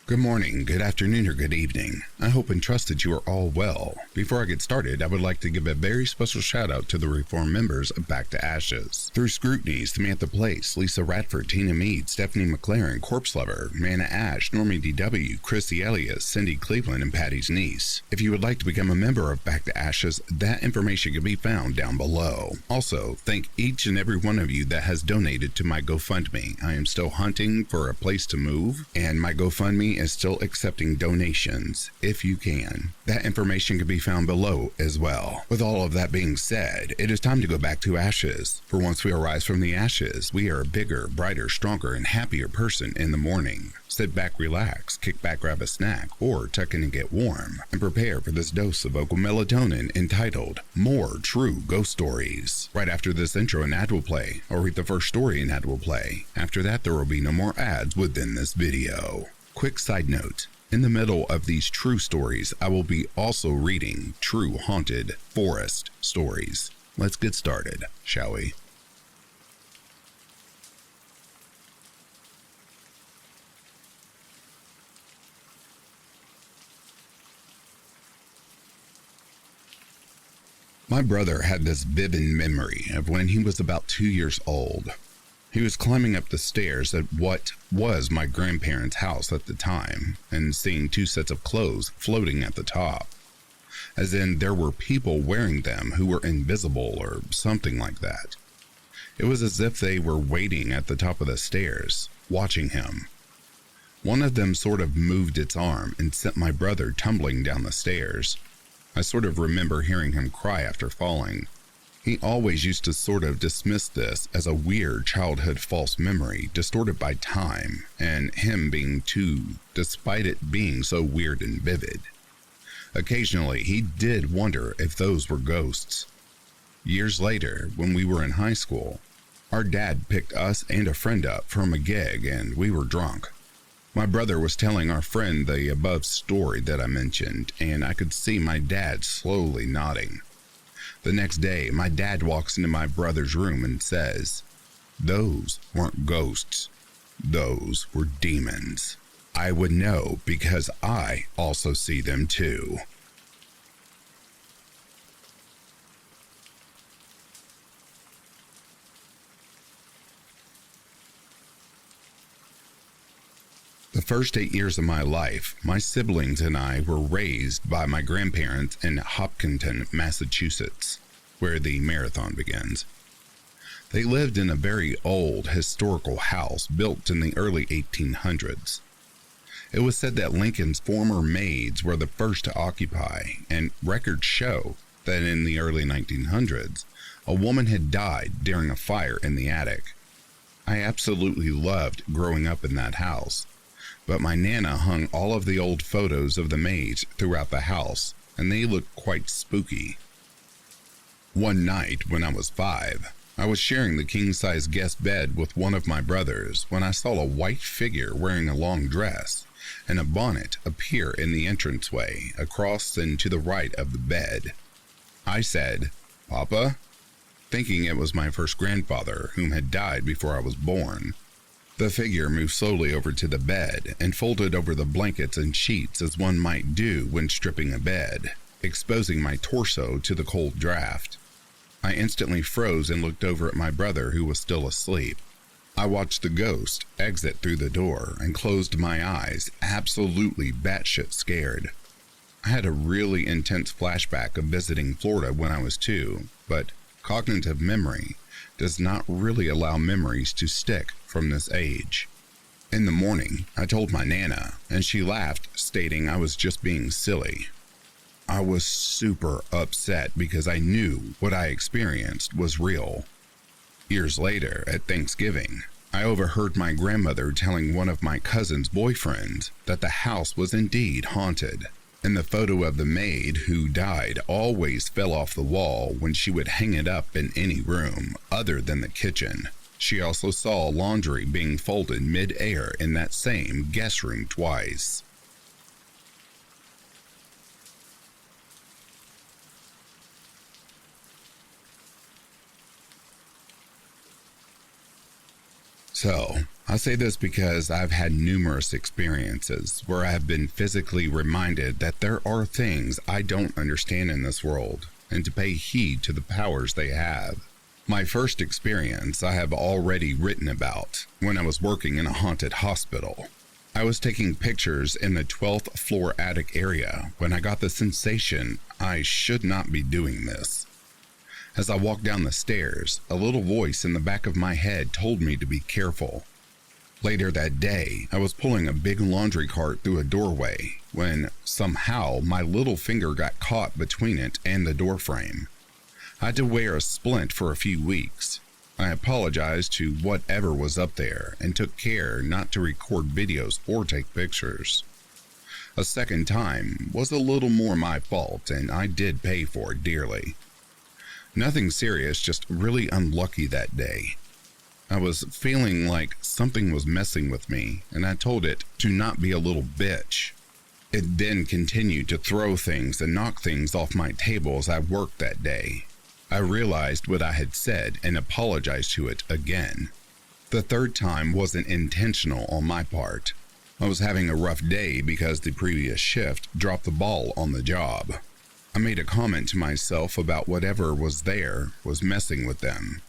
Good morning, good afternoon, or good evening. I hope and trust that you are all well. Before I get started, I would like to give a very special shout out to the reformed members of Back to Ashes. Through scrutiny, Samantha Place, Lisa Radford, Tina Mead, Stephanie McLaren, Corpse Lover, Manna Ash, Normie DW, Chrissy Elias, Cindy Cleveland, and Patty's niece. If you would like to become a member of Back to Ashes, that information can be found down below. Also, thank each and every one of you that has donated to my GoFundMe. I am still hunting for a place to move, and my GoFundMe is still accepting donations if you can. That information can be found below as well. With all of that being said, it is time to go back to ashes. For once we arise from the ashes, we are a bigger, brighter, stronger, and happier person in the morning. Sit back, relax, kick back, grab a snack, or tuck in and get warm, and prepare for this dose of vocal melatonin entitled More True Ghost Stories. Right after this intro, an ad will play. I'll read the first story an ad will play. After that, there will be no more ads within this video. Quick side note, in the middle of these true stories, I will be also reading true haunted forest stories. Let's get started, shall we? My brother had this vivid memory of when he was about 2 years old. He was climbing up the stairs at what was my grandparents' house at the time and seeing two sets of clothes floating at the top. As in, there were people wearing them who were invisible or something like that. It was as if they were waiting at the top of the stairs, watching him. One of them sort of moved its arm and sent my brother tumbling down the stairs. I sort of remember hearing him cry after falling. He always used to sort of dismiss this as a weird childhood false memory distorted by time and him being two, despite it being so weird and vivid. Occasionally, he did wonder if those were ghosts. Years later, when we were in high school, our dad picked us and a friend up from a gig and we were drunk. My brother was telling our friend the above story that I mentioned, and I could see my dad slowly nodding. The next day, my dad walks into my brother's room and says, "Those weren't ghosts. Those were demons. I would know because I also see them too." The first 8 years of my life, my siblings and I were raised by my grandparents in Hopkinton, Massachusetts, where the marathon begins. They lived in a very old historical house built in the early 1800s. It was said that Lincoln's former maids were the first to occupy, and records show that in the early 1900s, a woman had died during a fire in the attic. I absolutely loved growing up in that house. But my Nana hung all of the old photos of the maids throughout the house, and they looked quite spooky. One night, when I was 5, I was sharing the king-size guest bed with one of my brothers when I saw a white figure wearing a long dress and a bonnet appear in the entranceway across and to the right of the bed. I said, "Papa?" thinking it was my first grandfather, whom had died before I was born. The figure moved slowly over to the bed and folded over the blankets and sheets as one might do when stripping a bed, exposing my torso to the cold draft. I instantly froze and looked over at my brother, who was still asleep. I watched the ghost exit through the door and closed my eyes, absolutely batshit scared. I had a really intense flashback of visiting Florida when I was 2, but cognitive memory does not really allow memories to stick from this age. In the morning, I told my Nana, and she laughed, stating I was just being silly. I was super upset because I knew what I experienced was real. Years later, at Thanksgiving, I overheard my grandmother telling one of my cousin's boyfriends that the house was indeed haunted, and the photo of the maid who died always fell off the wall when she would hang it up in any room other than the kitchen. She also saw laundry being folded mid-air in that same guest room twice. So, I say this because I've had numerous experiences where I have been physically reminded that there are things I don't understand in this world, and to pay heed to the powers they have. My first experience I have already written about when I was working in a haunted hospital. I was taking pictures in the 12th floor attic area when I got the sensation I should not be doing this. As I walked down the stairs, a little voice in the back of my head told me to be careful. Later that day, I was pulling a big laundry cart through a doorway when somehow my little finger got caught between it and the door frame. I had to wear a splint for a few weeks. I apologized to whatever was up there and took care not to record videos or take pictures. A second time was a little more my fault, and I did pay for it dearly. Nothing serious, just really unlucky that day. I was feeling like something was messing with me, and I told it to not be a little bitch. It then continued to throw things and knock things off my table as I worked that day. I realized what I had said and apologized to it again. The third time wasn't intentional on my part. I was having a rough day because the previous shift dropped the ball on the job. I made a comment to myself about whatever was there was messing with them.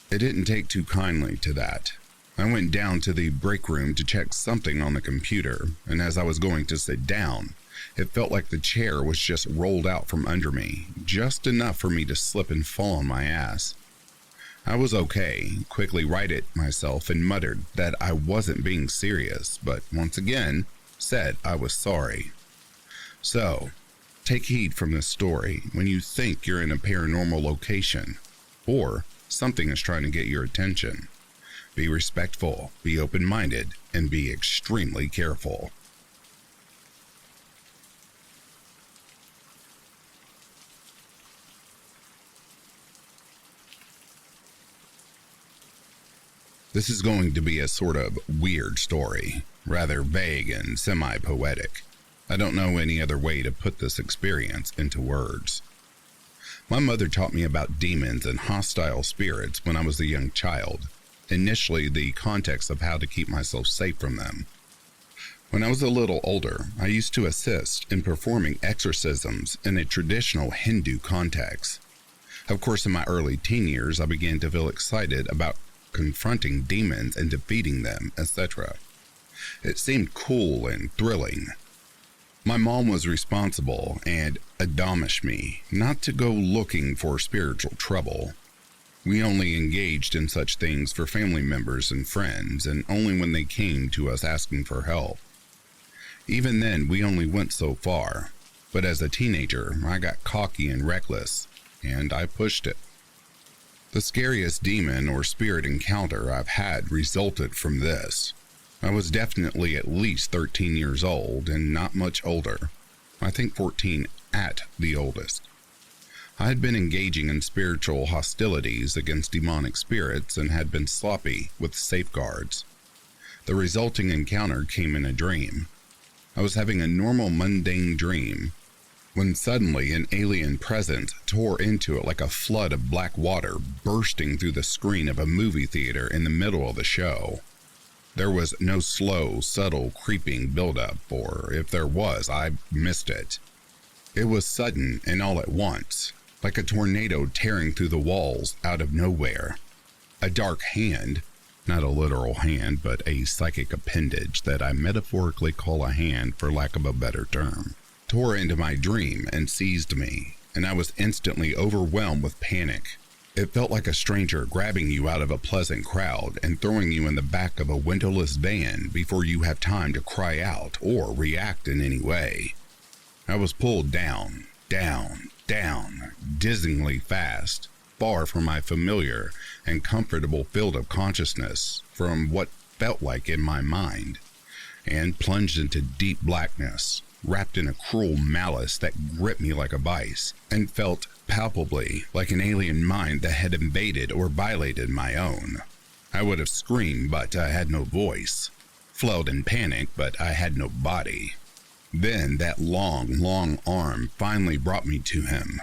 It didn't take too kindly to that. I went down to the break room to check something on the computer, and as I was going to sit down, it felt like the chair was just rolled out from under me, just enough for me to slip and fall on my ass. I was okay, quickly righted myself and muttered that I wasn't being serious, but once again, said I was sorry. So, take heed from this story when you think you're in a paranormal location, or something is trying to get your attention. Be respectful, be open-minded, and be extremely careful. This is going to be a sort of weird story, rather vague and semi-poetic. I don't know any other way to put this experience into words. My mother taught me about demons and hostile spirits when I was a young child, initially the context of how to keep myself safe from them. When I was a little older, I used to assist in performing exorcisms in a traditional Hindu context. Of course, in my early teen years, I began to feel excited about confronting demons and defeating them, etc. It seemed cool and thrilling. My mom was responsible and admonished me not to go looking for spiritual trouble. We only engaged in such things for family members and friends, and only when they came to us asking for help. Even then, we only went so far, but as a teenager, I got cocky and reckless, and I pushed it. The scariest demon or spirit encounter I've had resulted from this. I was definitely at least 13 years old and not much older. I think 14 at the oldest. I had been engaging in spiritual hostilities against demonic spirits and had been sloppy with safeguards. The resulting encounter came in a dream. I was having a normal mundane dream when suddenly an alien presence tore into it like a flood of black water bursting through the screen of a movie theater in the middle of the show. There was no slow, subtle, creeping buildup, or if there was, I missed it. It was sudden and all at once, like a tornado tearing through the walls out of nowhere. A dark hand, not a literal hand, but a psychic appendage that I metaphorically call a hand for lack of a better term, tore into my dream and seized me, and I was instantly overwhelmed with panic. It felt like a stranger grabbing you out of a pleasant crowd and throwing you in the back of a windowless van before you have time to cry out or react in any way. I was pulled down, dizzyingly fast, far from my familiar and comfortable field of consciousness from what felt like in my mind, and plunged into deep blackness, wrapped in a cruel malice that gripped me like a vice, and felt palpably like an alien mind that had invaded or violated my own. I would have screamed, but I had no voice, fled in panic, but I had no body. Then that long arm finally brought me to him.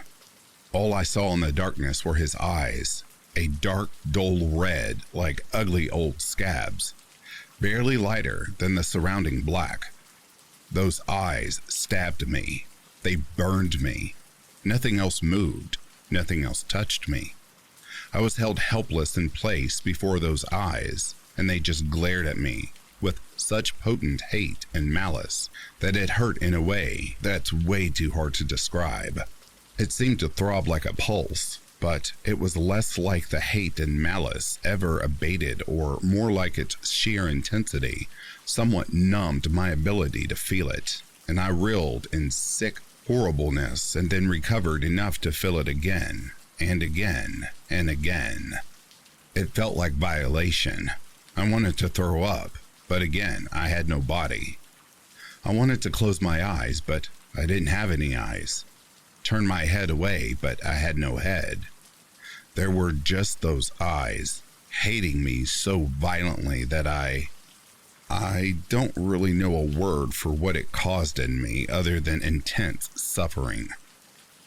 All I saw in the darkness were his eyes, a dark, dull red like ugly old scabs, barely lighter than the surrounding black. Those eyes stabbed me. They burned me. Nothing else moved. Nothing else touched me. I was held helpless in place before those eyes, and they just glared at me with such potent hate and malice that it hurt in a way that's way too hard to describe. It seemed to throb like a pulse, but it was less like the hate and malice ever abated, or more like its sheer intensity somewhat numbed my ability to feel it, and I reeled in sick horribleness and then recovered enough to feel it again and again and again. It felt like violation. I wanted to throw up, but again, I had no body. I wanted to close my eyes, but I didn't have any eyes. Turn my head away, but I had no head. There were just those eyes, hating me so violently that I don't really know a word for what it caused in me other than intense suffering.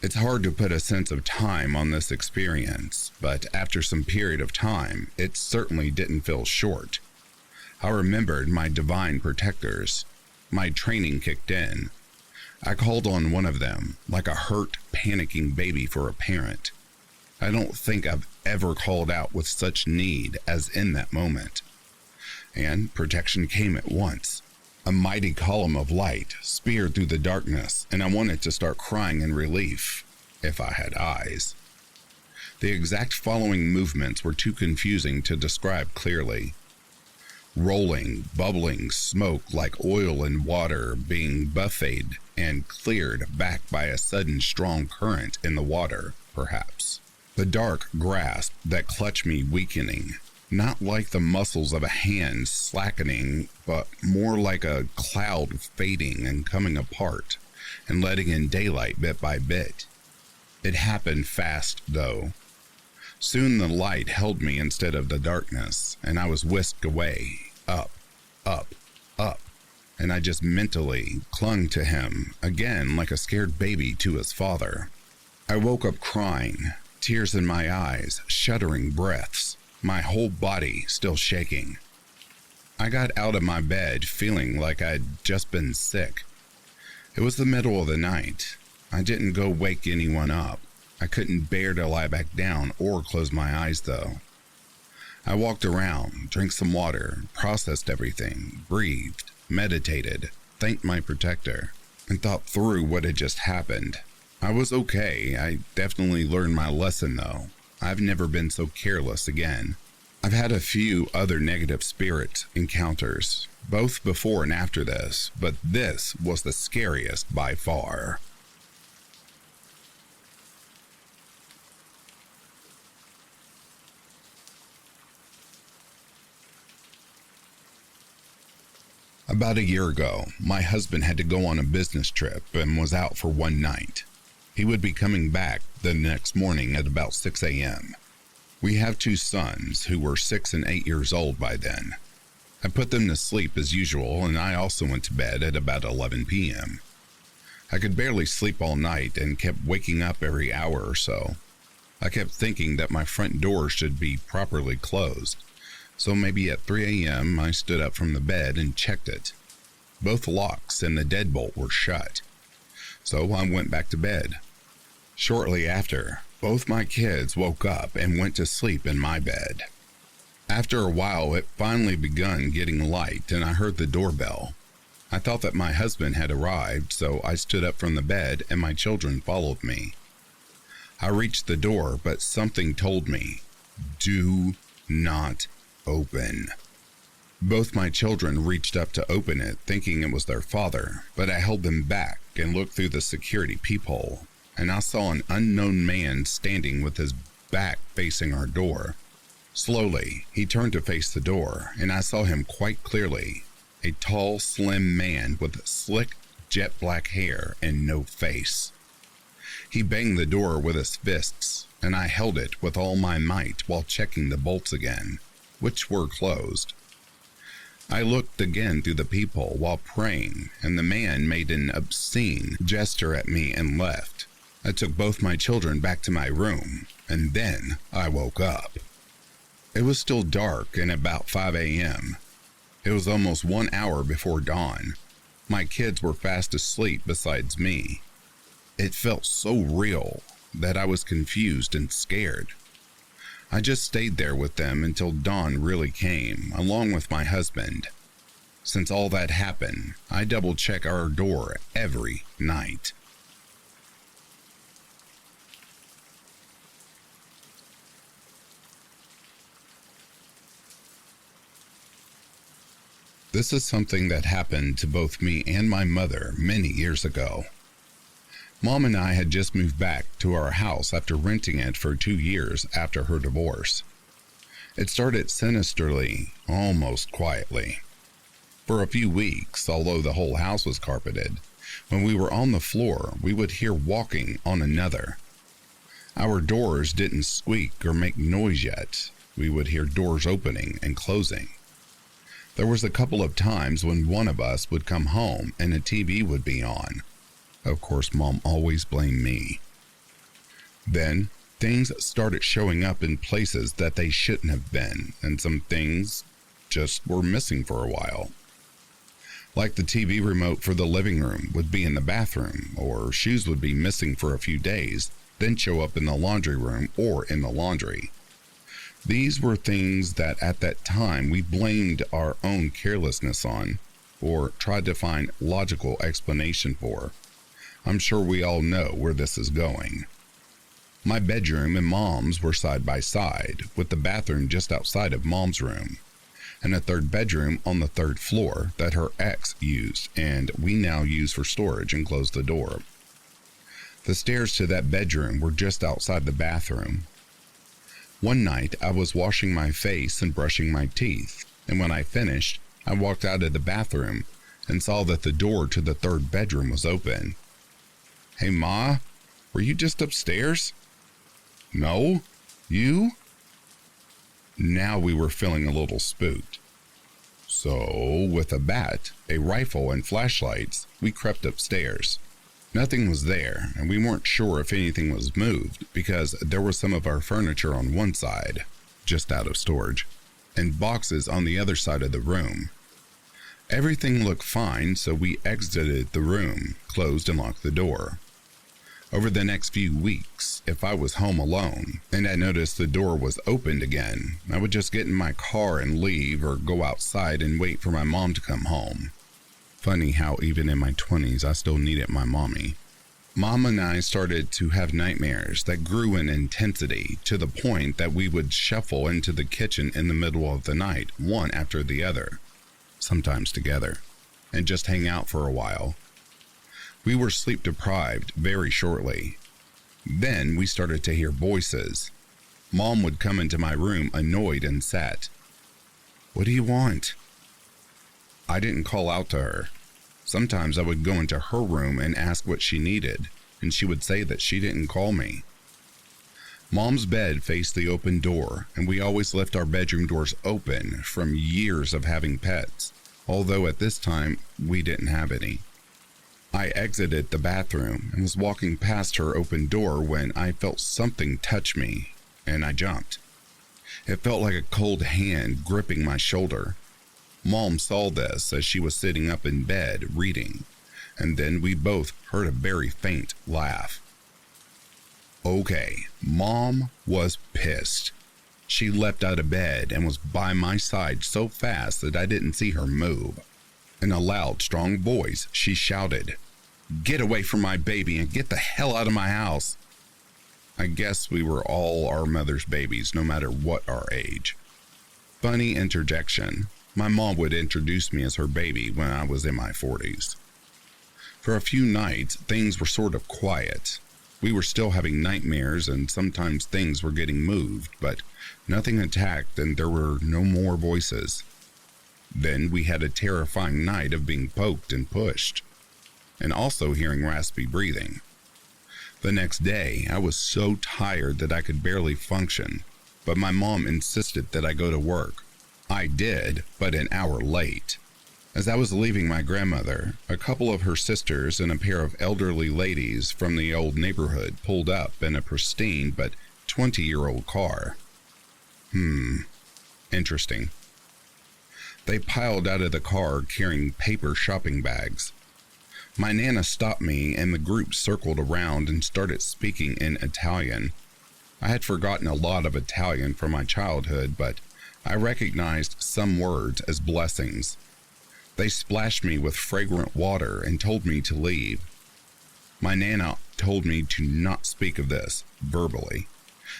It's hard to put a sense of time on this experience, but after some period of time, it certainly didn't feel short. I remembered my divine protectors. My training kicked in. I called on one of them, like a hurt, panicking baby for a parent. I don't think I've ever called out with such need as in that moment. And protection came at once. A mighty column of light speared through the darkness, and I wanted to start crying in relief, if I had eyes. The exact following movements were too confusing to describe clearly. Rolling, bubbling smoke like oil and water being buffeted and cleared back by a sudden strong current in the water, perhaps. The dark grasp that clutched me weakening, not like the muscles of a hand slackening, but more like a cloud fading and coming apart and letting in daylight bit by bit. It happened fast, though. Soon the light held me instead of the darkness, and I was whisked away, up, up, up, and I just mentally clung to him, again like a scared baby to his father. I woke up crying, tears in my eyes, shuddering breaths, my whole body still shaking. I got out of my bed feeling like I'd just been sick. It was the middle of the night. I didn't go wake anyone up. I couldn't bear to lie back down or close my eyes, though. I walked around, drank some water, processed everything, breathed, meditated, thanked my protector, and thought through what had just happened. I was okay. I definitely learned my lesson, though. I've never been so careless again. I've had a few other negative spirit encounters, both before and after this, but this was the scariest by far. About a year ago, my husband had to go on a business trip and was out for one night. He would be coming back the next morning at about 6 a.m. We have two sons who were 6 and 8 years old by then. I put them to sleep as usual, and I also went to bed at about 11 p.m. I could barely sleep all night and kept waking up every hour or so. I kept thinking that my front door should be properly closed, so maybe at 3 a.m. I stood up from the bed and checked it. Both locks and the deadbolt were shut, so I went back to bed. Shortly after, both my kids woke up and went to sleep in my bed. After a while, it finally begun getting light and I heard the doorbell. I thought that my husband had arrived, so I stood up from the bed and my children followed me. I reached the door, but something told me, "Do not open." Both my children reached up to open it, thinking it was their father, but I held them back and looked through the security peephole, and I saw an unknown man standing with his back facing our door. Slowly, he turned to face the door, and I saw him quite clearly, a tall, slim man with slick, jet black hair and no face. He banged the door with his fists, and I held it with all my might while checking the bolts again, which were closed. I looked again through the peephole while praying, and the man made an obscene gesture at me and left. I took both my children back to my room, and then I woke up. It was still dark and about 5 a.m. It was almost 1 hour before dawn. My kids were fast asleep besides me. It felt so real that I was confused and scared. I just stayed there with them until dawn really came, along with my husband. Since all that happened, I double-check our door every night. This is something that happened to both me and my mother many years ago. Mom and I had just moved back to our house after renting it for 2 years after her divorce. It started sinisterly, almost quietly. For a few weeks, although the whole house was carpeted, when we were on the floor, we would hear walking on another. Our doors didn't squeak or make noise yet. We would hear doors opening and closing. There was a couple of times when one of us would come home and a TV would be on. Of course, Mom always blamed me. Then, things started showing up in places that they shouldn't have been, and some things just were missing for a while. Like the TV remote for the living room would be in the bathroom, or shoes would be missing for a few days, then show up in the laundry room or in the laundry. These were things that at that time we blamed our own carelessness on, or tried to find logical explanation for. I'm sure we all know where this is going. My bedroom and Mom's were side by side, with the bathroom just outside of Mom's room, and a third bedroom on the third floor that her ex used, and we now use for storage and closed the door. The stairs to that bedroom were just outside the bathroom. One night, I was washing my face and brushing my teeth, and when I finished, I walked out of the bathroom and saw that the door to the third bedroom was open. "Hey, Ma, were you just upstairs?" "No, you?" Now we were feeling a little spooked. So, with a bat, a rifle, and flashlights, we crept upstairs. Nothing was there, and we weren't sure if anything was moved because there was some of our furniture on one side, just out of storage, and boxes on the other side of the room. Everything looked fine, so we exited the room, closed and locked the door. Over the next few weeks, if I was home alone and I noticed the door was opened again, I would just get in my car and leave or go outside and wait for my mom to come home. Funny how even in my 20s I still needed my mommy. Mom and I started to have nightmares that grew in intensity to the point that we would shuffle into the kitchen in the middle of the night, one after the other, sometimes together, and just hang out for a while. We were sleep deprived very shortly. Then we started to hear voices. Mom would come into my room annoyed and sad. "What do you want?" I didn't call out to her. Sometimes I would go into her room and ask what she needed, and she would say that she didn't call me. Mom's bed faced the open door, and we always left our bedroom doors open from years of having pets, although at this time we didn't have any. I exited the bathroom and was walking past her open door when I felt something touch me, and I jumped. It felt like a cold hand gripping my shoulder. Mom saw this as she was sitting up in bed reading, and then we both heard a very faint laugh. Okay, Mom was pissed. She leapt out of bed and was by my side so fast that I didn't see her move. In a loud, strong voice, she shouted, "Get away from my baby and get the hell out of my house." I guess we were all our mother's babies, no matter what our age. Funny interjection. My mom would introduce me as her baby when I was in my 40s. For a few nights, things were sort of quiet. We were still having nightmares and sometimes things were getting moved, but nothing attacked and there were no more voices. Then we had a terrifying night of being poked and pushed, and also hearing raspy breathing. The next day, I was so tired that I could barely function, but my mom insisted that I go to work. I did, but an hour late. As I was leaving my grandmother, a couple of her sisters and a pair of elderly ladies from the old neighborhood pulled up in a pristine but 20-year-old car. Interesting. They piled out of the car carrying paper shopping bags. My Nana stopped me and the group circled around and started speaking in Italian. I had forgotten a lot of Italian from my childhood, but I recognized some words as blessings. They splashed me with fragrant water and told me to leave. My Nana told me to not speak of this verbally,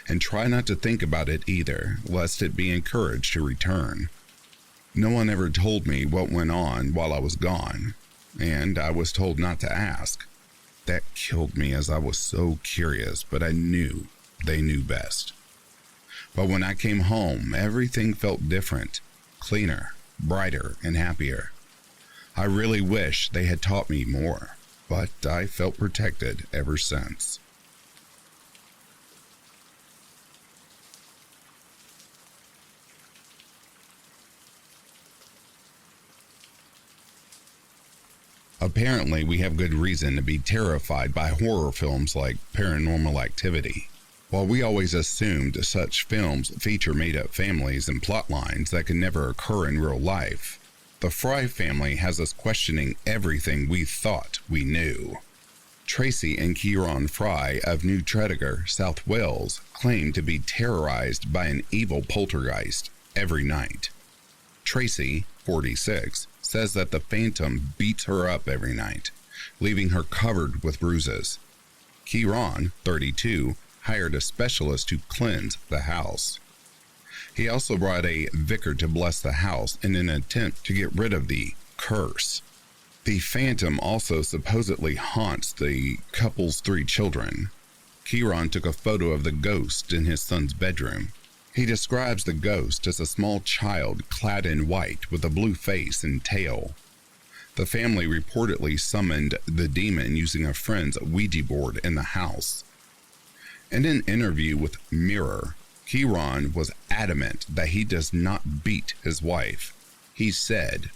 and try not to think about it either, lest it be encouraged to return. No one ever told me what went on while I was gone, and I was told not to ask. That killed me as I was so curious, but I knew they knew best. But when I came home, everything felt different, cleaner, brighter, and happier. I really wish they had taught me more, but I felt protected ever since. Apparently, we have good reason to be terrified by horror films like Paranormal Activity. While we always assumed such films feature made-up families and plot lines that can never occur in real life, the Fry family has us questioning everything we thought we knew. Tracy and Kieran Fry of New Tredegar, South Wales, claim to be terrorized by an evil poltergeist every night. Tracy, 46, says that the phantom beats her up every night, leaving her covered with bruises. Kieran, 32, hired a specialist to cleanse the house. He also brought a vicar to bless the house in an attempt to get rid of the curse. The phantom also supposedly haunts the couple's 3 children. Kieran took a photo of the ghost in his son's bedroom. He describes the ghost as a small child clad in white with a blue face and tail. The family reportedly summoned the demon using a friend's Ouija board in the house. In an interview with Mirror, Kieran was adamant that he does not beat his wife. He said,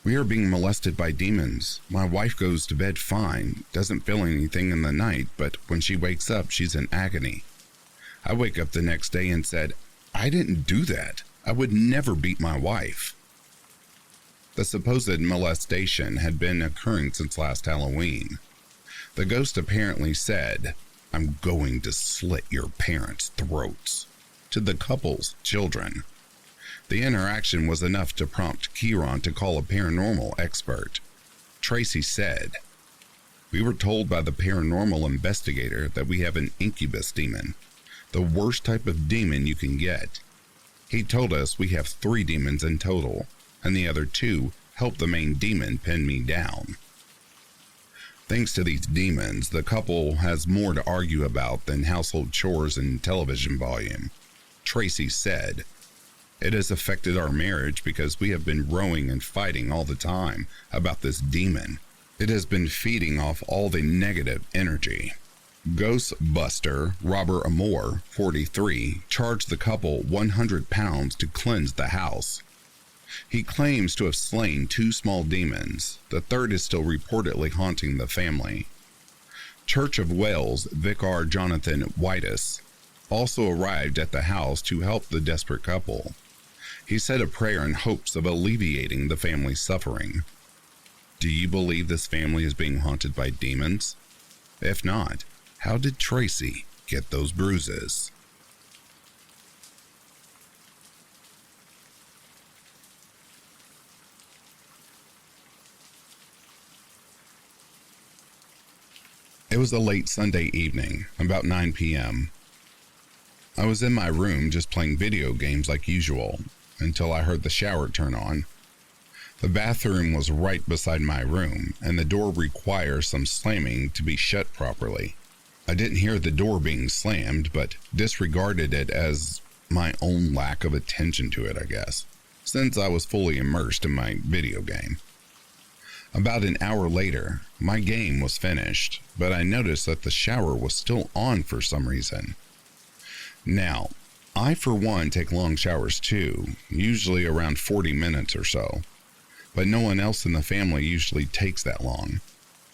"We are being molested by demons. My wife goes to bed fine, doesn't feel anything in the night, but when she wakes up, she's in agony. I wake up the next day and said, I didn't do that. I would never beat my wife." The supposed molestation had been occurring since last Halloween. The ghost apparently said, "I'm going to slit your parents' throats," to the couple's children. The interaction was enough to prompt Kieran to call a paranormal expert. Tracy said, "We were told by the paranormal investigator that we have an incubus demon, the worst type of demon you can get. He told us we have 3 demons in total, and the other 2 helped the main demon pin me down." Thanks to these demons, the couple has more to argue about than household chores and television volume. Tracy said, "It has affected our marriage because we have been rowing and fighting all the time about this demon. It has been feeding off all the negative energy." Ghostbuster Robert Amore, 43, charged the couple £100 to cleanse the house. He claims to have slain 2 small demons. The third is still reportedly haunting the family. Church of Wales Vicar Jonathan Whitus also arrived at the house to help the desperate couple. He said a prayer in hopes of alleviating the family's suffering. Do you believe this family is being haunted by demons? If not, how did Tracy get those bruises? It was a late Sunday evening, about 9 p.m. I was in my room just playing video games like usual, until I heard the shower turn on. The bathroom was right beside my room, and the door requires some slamming to be shut properly. I didn't hear the door being slammed, but disregarded it as my own lack of attention to it, I guess, since I was fully immersed in my video game. About an hour later, my game was finished, but I noticed that the shower was still on for some reason. Now, I for one take long showers too, usually around 40 minutes or so, but no one else in the family usually takes that long.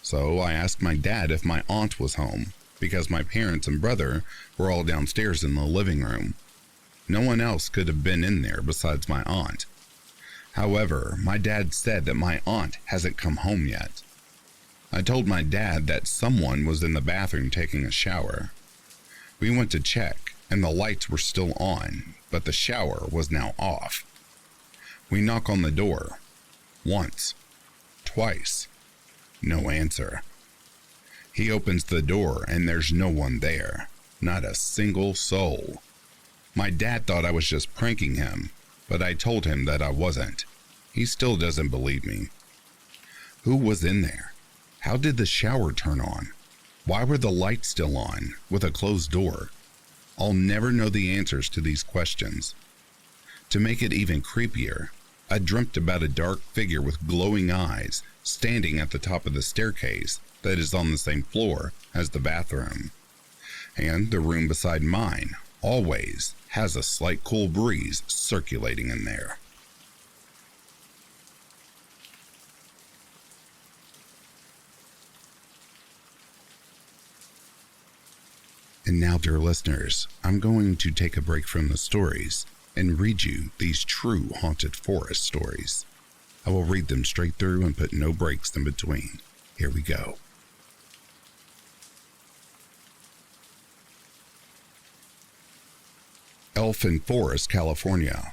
So I asked my dad if my aunt was home, because my parents and brother were all downstairs in the living room. No one else could have been in there besides my aunt. However, my dad said that my aunt hasn't come home yet. I told my dad that someone was in the bathroom taking a shower. We went to check, and the lights were still on, but the shower was now off. We knock on the door. Once. Twice. No answer. He opens the door, and there's no one there. Not a single soul. My dad thought I was just pranking him, but I told him that I wasn't. He still doesn't believe me. Who was in there? How did the shower turn on? Why were the lights still on, with a closed door? I'll never know the answers to these questions. To make it even creepier, I dreamt about a dark figure with glowing eyes standing at the top of the staircase that is on the same floor as the bathroom. And the room beside mine always has a slight cool breeze circulating in there. And now, dear listeners, I'm going to take a break from the stories and read you these true haunted forest stories. I will read them straight through and put no breaks in between. Here we go. Elfin Forest, California.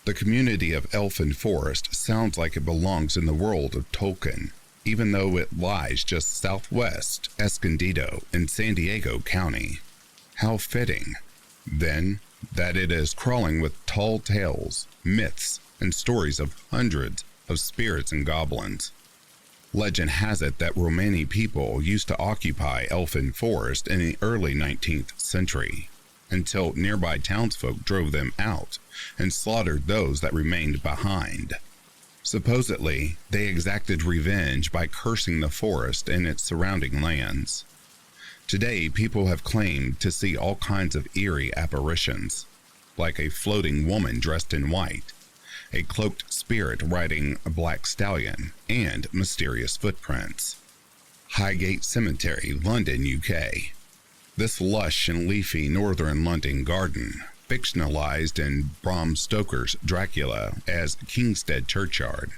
The community of Elfin Forest sounds like it belongs in the world of Tolkien, even though it lies just southwest Escondido in San Diego County. How fitting, then, that it is crawling with tall tales, myths, and stories of hundreds of spirits and goblins. Legend has it that Romani people used to occupy Elfin Forest in the early 19th century, until nearby townsfolk drove them out and slaughtered those that remained behind. Supposedly, they exacted revenge by cursing the forest and its surrounding lands. Today, people have claimed to see all kinds of eerie apparitions, like a floating woman dressed in white, a cloaked spirit riding a black stallion, and mysterious footprints. Highgate Cemetery, London, UK. This lush and leafy northern London garden, fictionalized in Bram Stoker's Dracula as Kingstead Churchyard,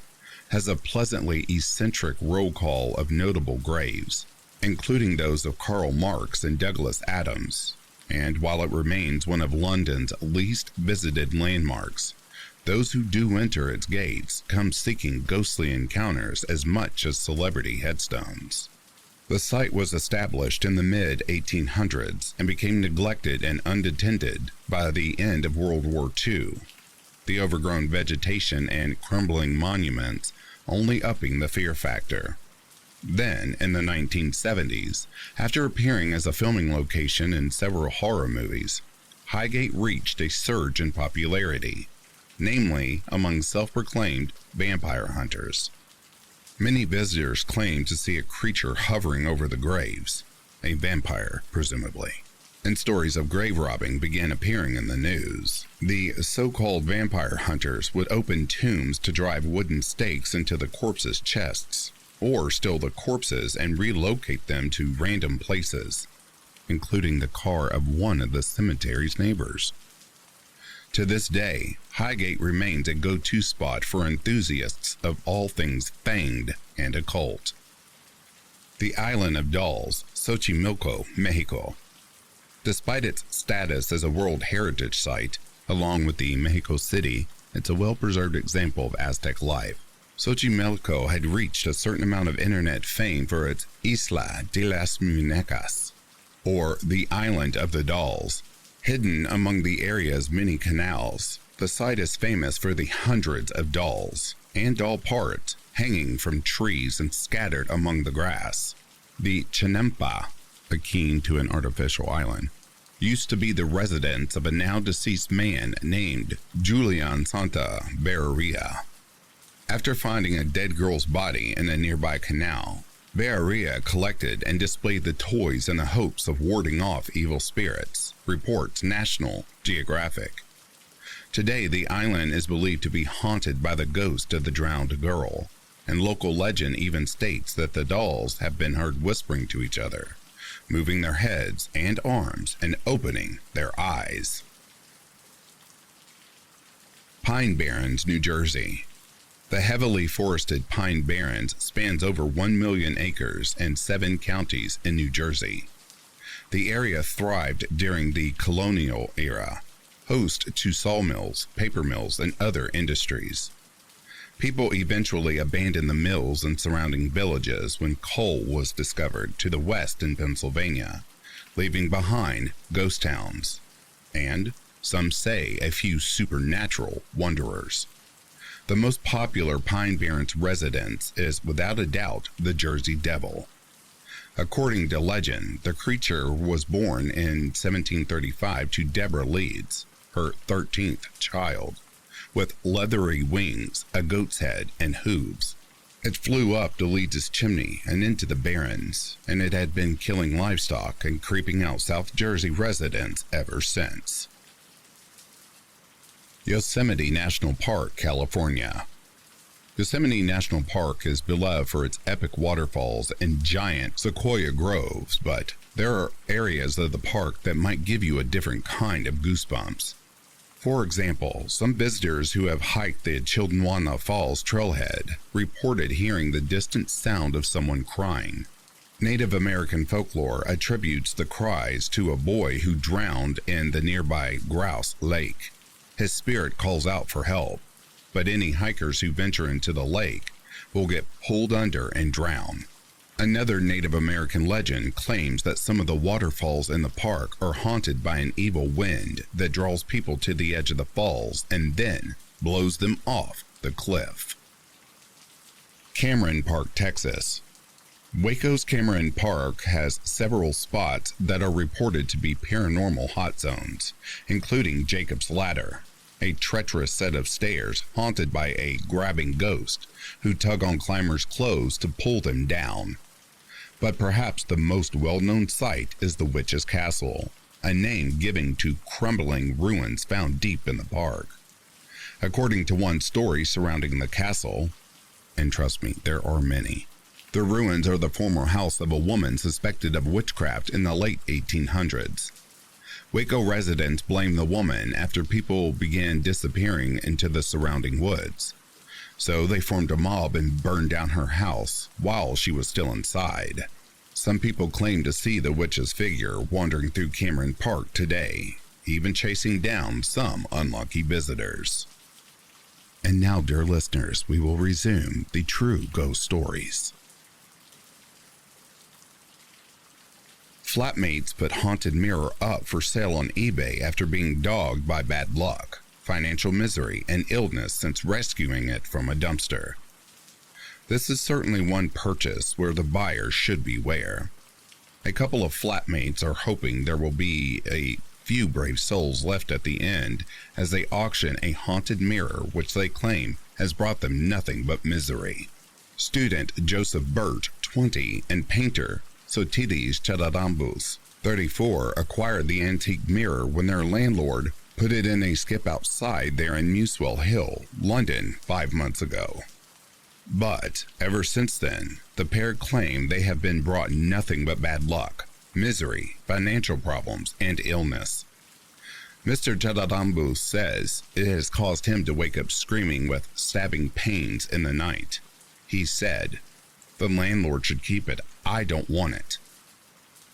has a pleasantly eccentric roll call of notable graves, including those of Karl Marx and Douglas Adams. And while it remains one of London's least visited landmarks, those who do enter its gates come seeking ghostly encounters as much as celebrity headstones. The site was established in the mid-1800s and became neglected and unattended by the end of World War II, the overgrown vegetation and crumbling monuments only upping the fear factor. Then, in the 1970s, after appearing as a filming location in several horror movies, Highgate reached a surge in popularity, namely among self-proclaimed vampire hunters. Many visitors claim to see a creature hovering over the graves, a vampire, presumably, and stories of grave robbing began appearing in the news. The so-called vampire hunters would open tombs to drive wooden stakes into the corpses' chests, or steal the corpses and relocate them to random places, including the car of one of the cemetery's neighbors. To this day, Highgate remains a go-to spot for enthusiasts of all things fanged and occult. The Island of Dolls, Xochimilco, Mexico. Despite its status as a World Heritage Site, along with the Mexico City, it's a well-preserved example of Aztec life. Xochimilco had reached a certain amount of internet fame for its Isla de las Muñecas, or the Island of the Dolls. Hidden among the area's many canals, the site is famous for the hundreds of dolls and doll parts hanging from trees and scattered among the grass. The Chinampa, akin to an artificial island, used to be the residence of a now-deceased man named Julian Santa Barreria. After finding a dead girl's body in a nearby canal, Barreria collected and displayed the toys in the hopes of warding off evil spirits, reports National Geographic. Today, the island is believed to be haunted by the ghost of the drowned girl, and local legend even states that the dolls have been heard whispering to each other, moving their heads and arms and opening their eyes. Pine Barrens, New Jersey. The heavily forested Pine Barrens spans over 1 million acres and 7 counties in New Jersey. The area thrived during the colonial era, host to sawmills, paper mills, and other industries. People eventually abandoned the mills and surrounding villages when coal was discovered to the west in Pennsylvania, leaving behind ghost towns, and, some say, a few supernatural wanderers. The most popular Pine Barrens residence is, without a doubt, the Jersey Devil. According to legend, the creature was born in 1735 to Deborah Leeds, her 13th child, with leathery wings, a goat's head, and hooves. It flew up to Leeds' chimney and into the Barrens, and it had been killing livestock and creeping out South Jersey residents ever since. Yosemite National Park, California. Yosemite National Park is beloved for its epic waterfalls and giant sequoia groves, but there are areas of the park that might give you a different kind of goosebumps. For example, some visitors who have hiked the Childenwana Falls trailhead reported hearing the distant sound of someone crying. Native American folklore attributes the cries to a boy who drowned in the nearby Grouse Lake. His spirit calls out for help, but any hikers who venture into the lake will get pulled under and drown. Another Native American legend claims that some of the waterfalls in the park are haunted by an evil wind that draws people to the edge of the falls and then blows them off the cliff. Cameron Park, Texas. Waco's Cameron Park has several spots that are reported to be paranormal hot zones, including Jacob's Ladder, a treacherous set of stairs haunted by a grabbing ghost who tug on climbers' clothes to pull them down. But perhaps the most well-known site is the Witch's Castle, a name given to crumbling ruins found deep in the park. According to one story surrounding the castle, and trust me, there are many, the ruins are the former house of a woman suspected of witchcraft in the late 1800s. Waco residents blame the woman after people began disappearing into the surrounding woods. So they formed a mob and burned down her house while she was still inside. Some people claim to see the witch's figure wandering through Cameron Park today, even chasing down some unlucky visitors. And now, dear listeners, we will resume the true ghost stories. Flatmates put haunted mirror up for sale on eBay after being dogged by bad luck, financial misery, and illness since rescuing it from a dumpster. This is certainly one purchase where the buyer should beware. A couple of flatmates are hoping there will be a few brave souls left at the end as they auction a haunted mirror which they claim has brought them nothing but misery. Student Joseph Burt, 20, and painter Sotiris Chadadambus, 34, acquired the antique mirror when their landlord put it in a skip outside there in Muswell Hill, London, 5 months ago. But ever since then, the pair claim they have been brought nothing but bad luck, misery, financial problems, and illness. Mr. Chadadambus says it has caused him to wake up screaming with stabbing pains in the night. He said, "The landlord should keep it. I don't want it."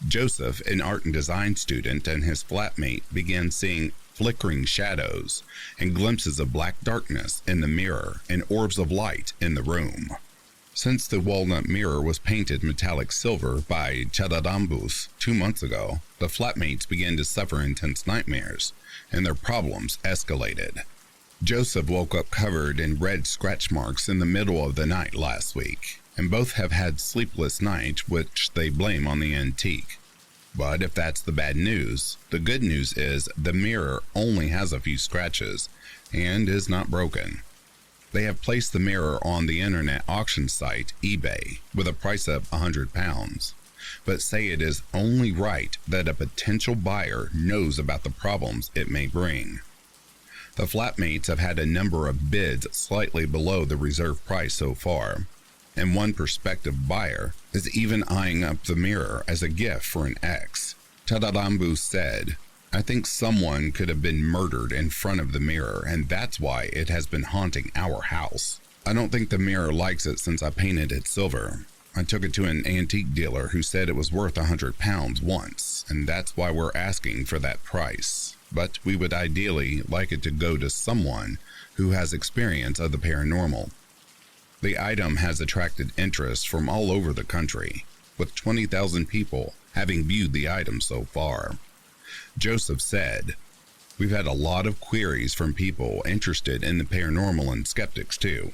Joseph, an art and design student, and his flatmate began seeing flickering shadows and glimpses of black darkness in the mirror and orbs of light in the room. Since the walnut mirror was painted metallic silver by Chadadambus 2 months ago, the flatmates began to suffer intense nightmares, and their problems escalated. Joseph woke up covered in red scratch marks in the middle of the night last week, and both have had sleepless nights, which they blame on the antique. But if that's the bad news, the good news is the mirror only has a few scratches and is not broken. They have placed the mirror on the internet auction site eBay with a price of £100, but say it is only right that a potential buyer knows about the problems it may bring. The flatmates have had a number of bids slightly below the reserve price so far, and one prospective buyer is even eyeing up the mirror as a gift for an ex. Chadadambus said, "I think someone could have been murdered in front of the mirror, and that's why it has been haunting our house." I don't think the mirror likes it since I painted it silver. I took it to an antique dealer who said it was worth £100 once, and that's why we're asking for that price. But we would ideally like it to go to someone who has experience of the paranormal. The item has attracted interest from all over the country, with 20,000 people having viewed the item so far. Joseph said, "We've had a lot of queries from people interested in the paranormal and skeptics too.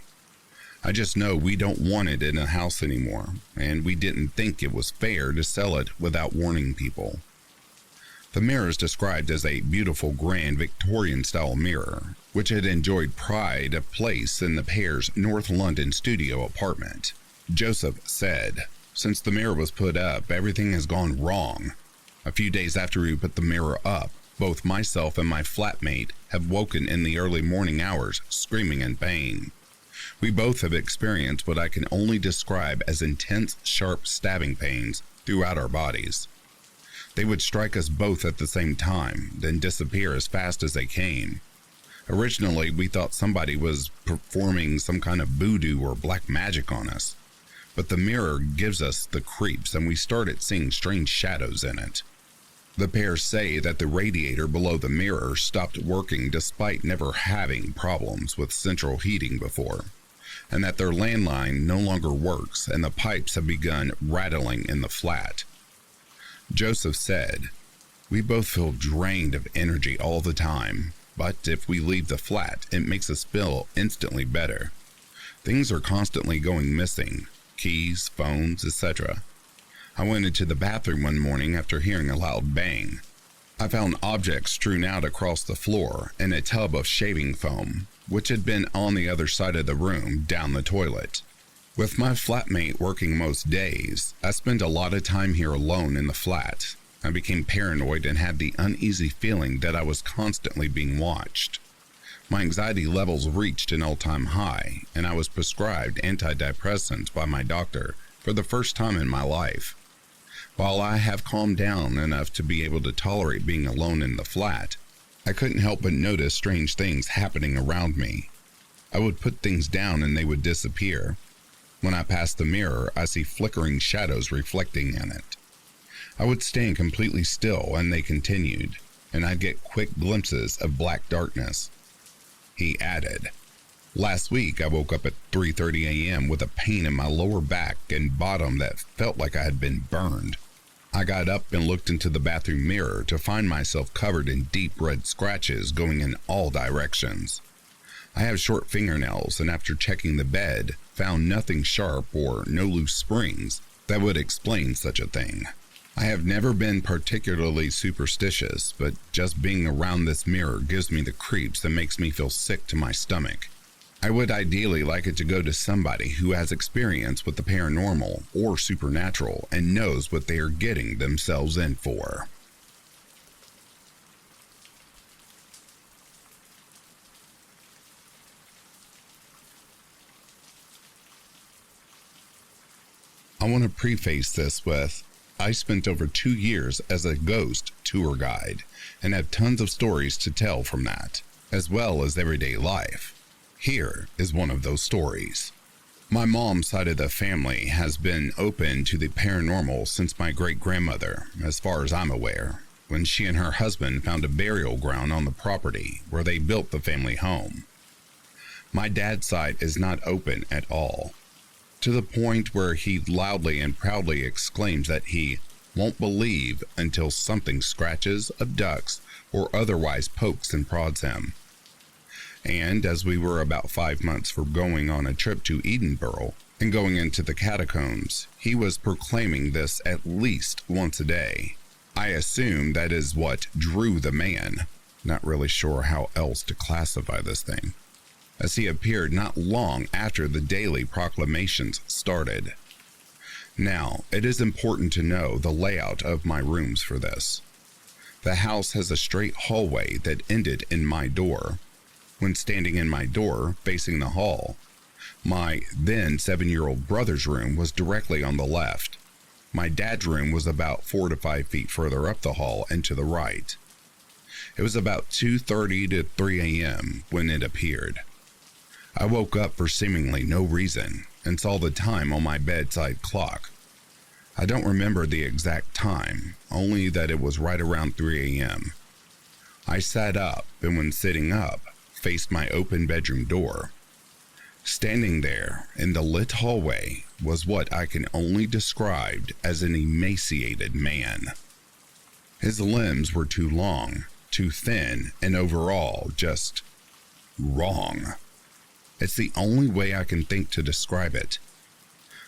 I just know we don't want it in a house anymore, and we didn't think it was fair to sell it without warning people." The mirror is described as a beautiful grand Victorian-style mirror, which had enjoyed pride of place in the pair's North London studio apartment. Joseph said, "Since the mirror was put up, everything has gone wrong. A few days after we put the mirror up, both myself and my flatmate have woken in the early morning hours screaming in pain. We both have experienced what I can only describe as intense, sharp stabbing pains throughout our bodies. They would strike us both at the same time, then disappear as fast as they came. Originally, we thought somebody was performing some kind of voodoo or black magic on us, but the mirror gives us the creeps and we started seeing strange shadows in it." The pair say that the radiator below the mirror stopped working despite never having problems with central heating before, and that their landline no longer works and the pipes have begun rattling in the flat. Joseph said, "We both feel drained of energy all the time, but if we leave the flat, it makes us feel instantly better. Things are constantly going missing, keys, phones, etc. I went into the bathroom one morning after hearing a loud bang. I found objects strewn out across the floor and a tub of shaving foam, which had been on the other side of the room down the toilet. With my flatmate working most days, I spent a lot of time here alone in the flat. I became paranoid and had the uneasy feeling that I was constantly being watched. My anxiety levels reached an all-time high, and I was prescribed antidepressants by my doctor for the first time in my life. While I have calmed down enough to be able to tolerate being alone in the flat, I couldn't help but notice strange things happening around me. I would put things down and they would disappear. When I pass the mirror, I see flickering shadows reflecting in it. I would stand completely still and they continued, and I'd get quick glimpses of black darkness." He added, "Last week I woke up at 3:30 a.m. with a pain in my lower back and bottom that felt like I had been burned. I got up and looked into the bathroom mirror to find myself covered in deep red scratches going in all directions. I have short fingernails, and after checking the bed, found nothing sharp or no loose springs that would explain such a thing. I have never been particularly superstitious, but just being around this mirror gives me the creeps and makes me feel sick to my stomach. I would ideally like it to go to somebody who has experience with the paranormal or supernatural and knows what they are getting themselves in for." I want to preface this with, I spent over 2 years as a ghost tour guide and have tons of stories to tell from that, as well as everyday life. Here is one of those stories. My mom's side of the family has been open to the paranormal since my great-grandmother, as far as I'm aware, when she and her husband found a burial ground on the property where they built the family home. My dad's side is not open at all, to the point where he loudly and proudly exclaims that he won't believe until something scratches, abducts, or otherwise pokes and prods him. And as we were about 5 months from going on a trip to Edinburgh and going into the catacombs, he was proclaiming this at least once a day. I assume that is what drew the man. Not really sure how else to classify this thing, as he appeared not long after the daily proclamations started. Now, it is important to know the layout of my rooms for this. The house has a straight hallway that ended in my door. When standing in my door, facing the hall, my then 7-year-old brother's room was directly on the left. My dad's room was about 4 to 5 feet further up the hall and to the right. It was about 2:30 to 3 a.m. when it appeared. I woke up for seemingly no reason and saw the time on my bedside clock. I don't remember the exact time, only that it was right around 3 a.m. I sat up, and when sitting up, faced my open bedroom door. Standing there in the lit hallway was what I can only describe as an emaciated man. His limbs were too long, too thin, and overall just wrong. It's the only way I can think to describe it.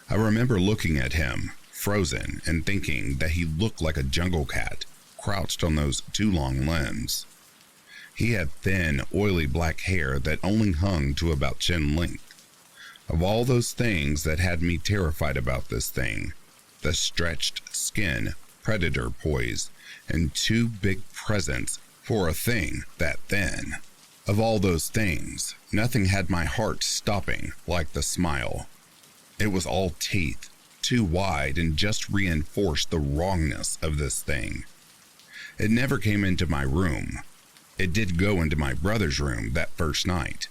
I remember looking at him, frozen, and thinking that he looked like a jungle cat, crouched on those too long limbs. He had thin, oily black hair that only hung to about chin length. Of all those things that had me terrified about this thing, the stretched skin, predator poise, and two big presents for a thing that thin. Of all those things, nothing had my heart stopping like the smile. It was all teeth, too wide, and just reinforced the wrongness of this thing. It never came into my room. It did go into my brother's room that first night.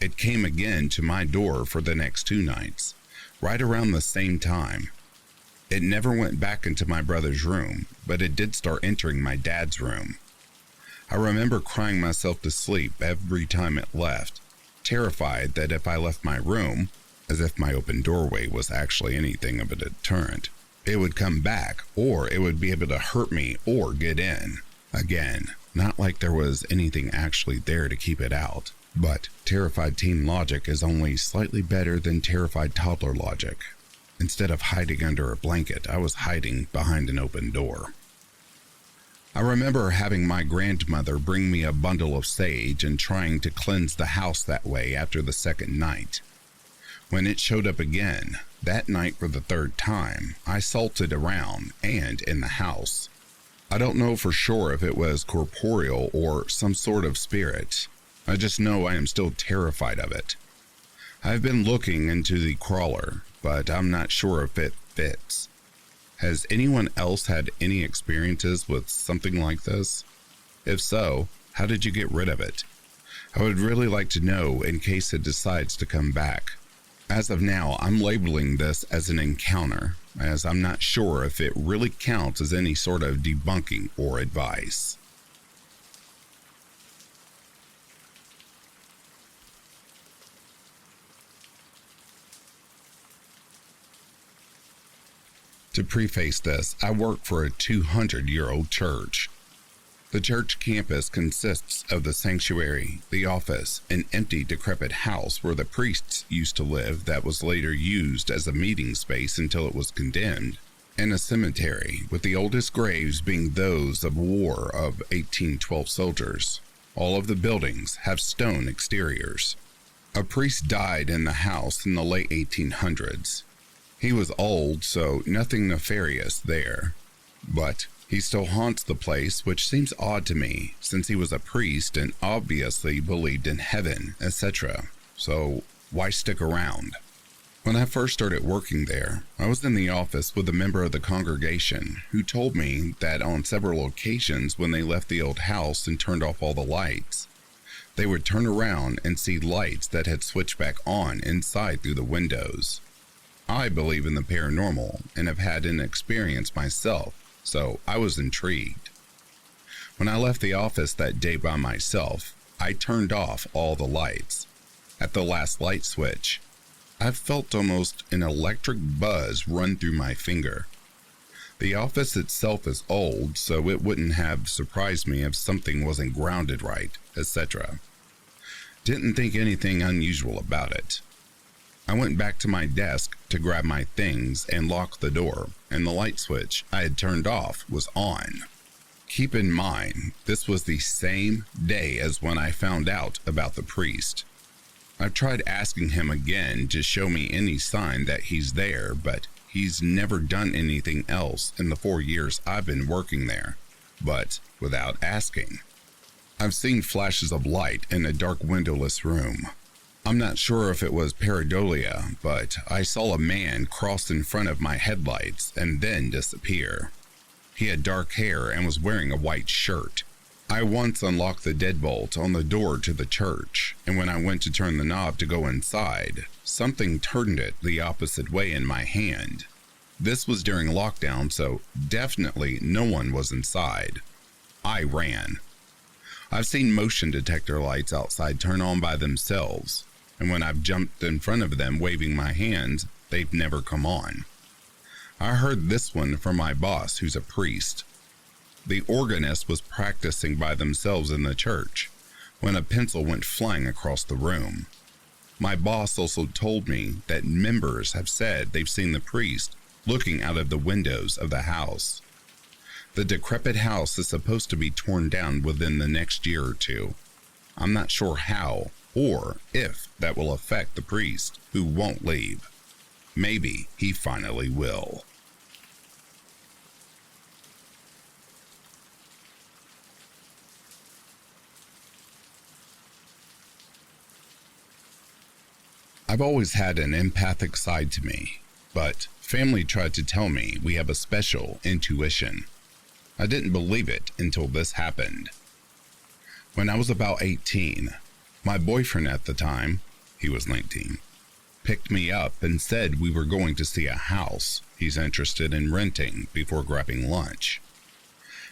It came again to my door for the next 2 nights, right around the same time. It never went back into my brother's room, but it did start entering my dad's room. I remember crying myself to sleep every time it left, terrified that if I left my room, as if my open doorway was actually anything of a deterrent, it would come back, or it would be able to hurt me or get in. Again, not like there was anything actually there to keep it out, but terrified teen logic is only slightly better than terrified toddler logic. Instead of hiding under a blanket, I was hiding behind an open door. I remember having my grandmother bring me a bundle of sage and trying to cleanse the house that way after the second night. When it showed up again, that night for the 3rd time, I salted around and in the house. I don't know for sure if it was corporeal or some sort of spirit. I just know I am still terrified of it. I've been looking into the crawler, but I'm not sure if it fits. Has anyone else had any experiences with something like this? If so, how did you get rid of it? I would really like to know in case it decides to come back. As of now, I'm labeling this as an encounter, as I'm not sure if it really counts as any sort of debunking or advice. To preface this, I work for a 200-year-old church. The church campus consists of the sanctuary, the office, an empty, decrepit house where the priests used to live that was later used as a meeting space until it was condemned, and a cemetery, with the oldest graves being those of war of 1812 soldiers. All of the buildings have stone exteriors. A priest died in the house in the late 1800s. He was old, so nothing nefarious there. But he still haunts the place, which seems odd to me, since he was a priest and obviously believed in heaven, etc. So why stick around? When I first started working there, I was in the office with a member of the congregation who told me that on several occasions when they left the old house and turned off all the lights, they would turn around and see lights that had switched back on inside through the windows. I believe in the paranormal and have had an experience myself, so I was intrigued. When I left the office that day by myself, I turned off all the lights. At the last light switch, I felt almost an electric buzz run through my finger. The office itself is old, so it wouldn't have surprised me if something wasn't grounded right, etc. Didn't think anything unusual about it. I went back to my desk to grab my things and lock the door, and the light switch I had turned off was on. Keep in mind, this was the same day as when I found out about the priest. I've tried asking him again to show me any sign that he's there, but he's never done anything else in the 4 years I've been working there, but without asking. I've seen flashes of light in a dark windowless room. I'm not sure if it was pareidolia, but I saw a man cross in front of my headlights and then disappear. He had dark hair and was wearing a white shirt. I once unlocked the deadbolt on the door to the church, and when I went to turn the knob to go inside, something turned it the opposite way in my hand. This was during lockdown, so definitely no one was inside. I ran. I've seen motion detector lights outside turn on by themselves, and when I've jumped in front of them waving my hands, they've never come on. I heard this one from my boss, who's a priest. The organist was practicing by themselves in the church when a pencil went flying across the room. My boss also told me that members have said they've seen the priest looking out of the windows of the house. The decrepit house is supposed to be torn down within the next year or two. I'm not sure how or if that will affect the priest, who won't leave. Maybe he finally will. I've always had an empathic side to me, but family tried to tell me we have a special intuition. I didn't believe it until this happened. When I was about 18, my boyfriend at the time, he was 19, picked me up and said we were going to see a house he's interested in renting before grabbing lunch.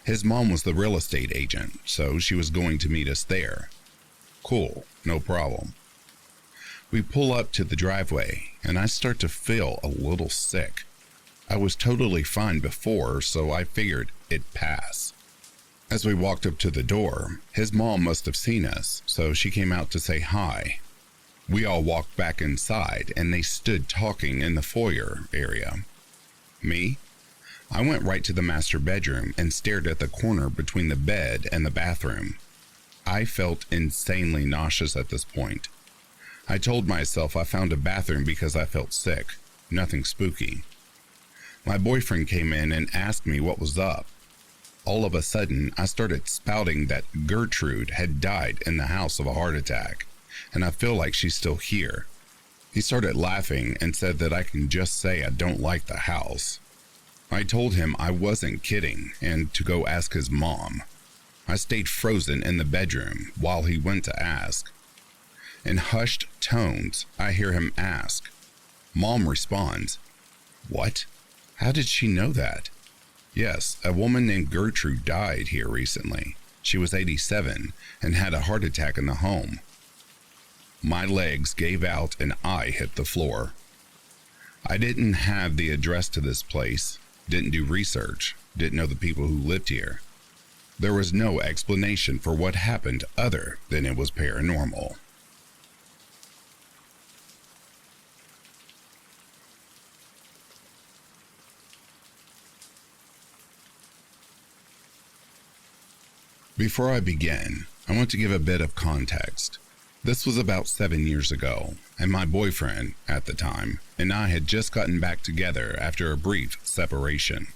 His mom was the real estate agent, so she was going to meet us there. Cool, no problem. We pull up to the driveway, and I start to feel a little sick. I was totally fine before, so I figured it'd pass. As we walked up to the door, his mom must have seen us, so she came out to say hi. We all walked back inside, and they stood talking in the foyer area. Me? I went right to the master bedroom and stared at the corner between the bed and the bathroom. I felt insanely nauseous at this point. I told myself I found a bathroom because I felt sick, nothing spooky. My boyfriend came in and asked me what was up. All of a sudden, I started spouting that Gertrude had died in the house of a heart attack, and I feel like she's still here. He started laughing and said that I can just say I don't like the house. I told him I wasn't kidding and to go ask his mom. I stayed frozen in the bedroom while he went to ask. In hushed tones, I hear him ask. Mom responds, "What? How did she know that?" "Yes, a woman named Gertrude died here recently. She was 87 and had a heart attack in the home." My legs gave out and I hit the floor. I didn't have the address to this place, didn't do research, didn't know the people who lived here. There was no explanation for what happened other than it was paranormal. Before I begin, I want to give a bit of context. This was about 7 years ago, and my boyfriend, at the time, and I had just gotten back together after a brief separation.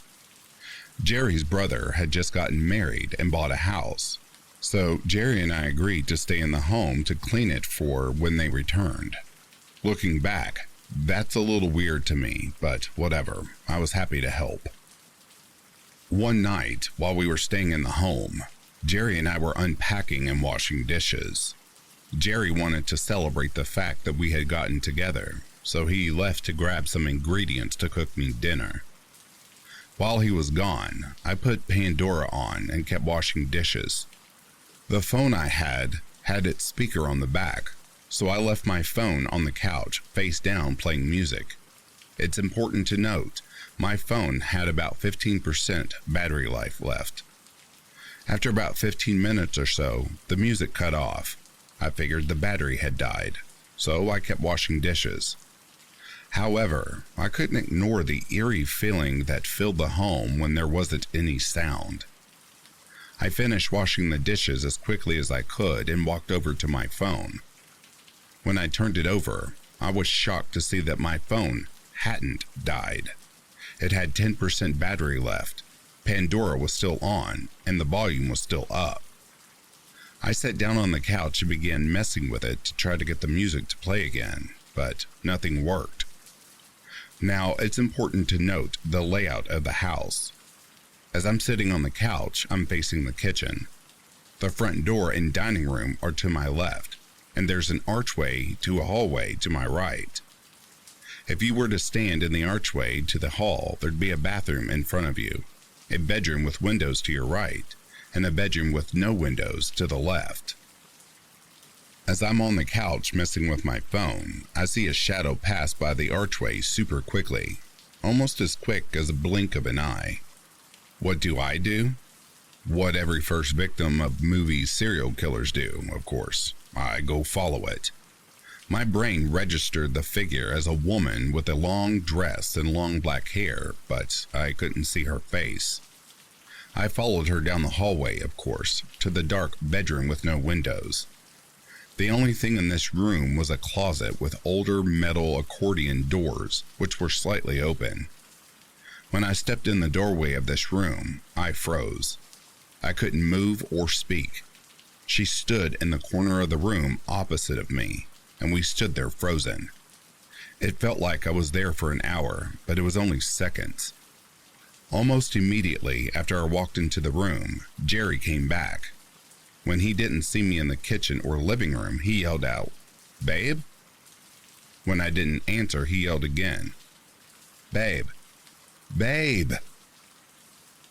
Jerry's brother had just gotten married and bought a house, so Jerry and I agreed to stay in the home to clean it for when they returned. Looking back, that's a little weird to me, but whatever, I was happy to help. One night, while we were staying in the home, Jerry and I were unpacking and washing dishes. Jerry wanted to celebrate the fact that we had gotten together, so he left to grab some ingredients to cook me dinner. While he was gone, I put Pandora on and kept washing dishes. The phone I had its speaker on the back, so I left my phone on the couch, face down, playing music. It's important to note, my phone had about 15% battery life left. After about 15 minutes or so, the music cut off. I figured the battery had died, so I kept washing dishes. However, I couldn't ignore the eerie feeling that filled the home when there wasn't any sound. I finished washing the dishes as quickly as I could and walked over to my phone. When I turned it over, I was shocked to see that my phone hadn't died. It had 10% battery left. Pandora was still on, and the volume was still up. I sat down on the couch and began messing with it to try to get the music to play again, but nothing worked. Now, it's important to note the layout of the house. As I'm sitting on the couch, I'm facing the kitchen. The front door and dining room are to my left, and there's an archway to a hallway to my right. If you were to stand in the archway to the hall, there'd be a bathroom in front of you, a bedroom with windows to your right, and a bedroom with no windows to the left. As I'm on the couch messing with my phone, I see a shadow pass by the archway super quickly, almost as quick as a blink of an eye. What do? What every first victim of movie serial killers do, of course. I go follow it. My brain registered the figure as a woman with a long dress and long black hair, but I couldn't see her face. I followed her down the hallway, of course, to the dark bedroom with no windows. The only thing in this room was a closet with older metal accordion doors, which were slightly open. When I stepped in the doorway of this room, I froze. I couldn't move or speak. She stood in the corner of the room opposite of me, and we stood there frozen. It felt like I was there for an hour, but it was only seconds. Almost immediately after I walked into the room, Jerry came back. When he didn't see me in the kitchen or living room, he yelled out, "Babe?" When I didn't answer, he yelled again, "Babe! Babe!"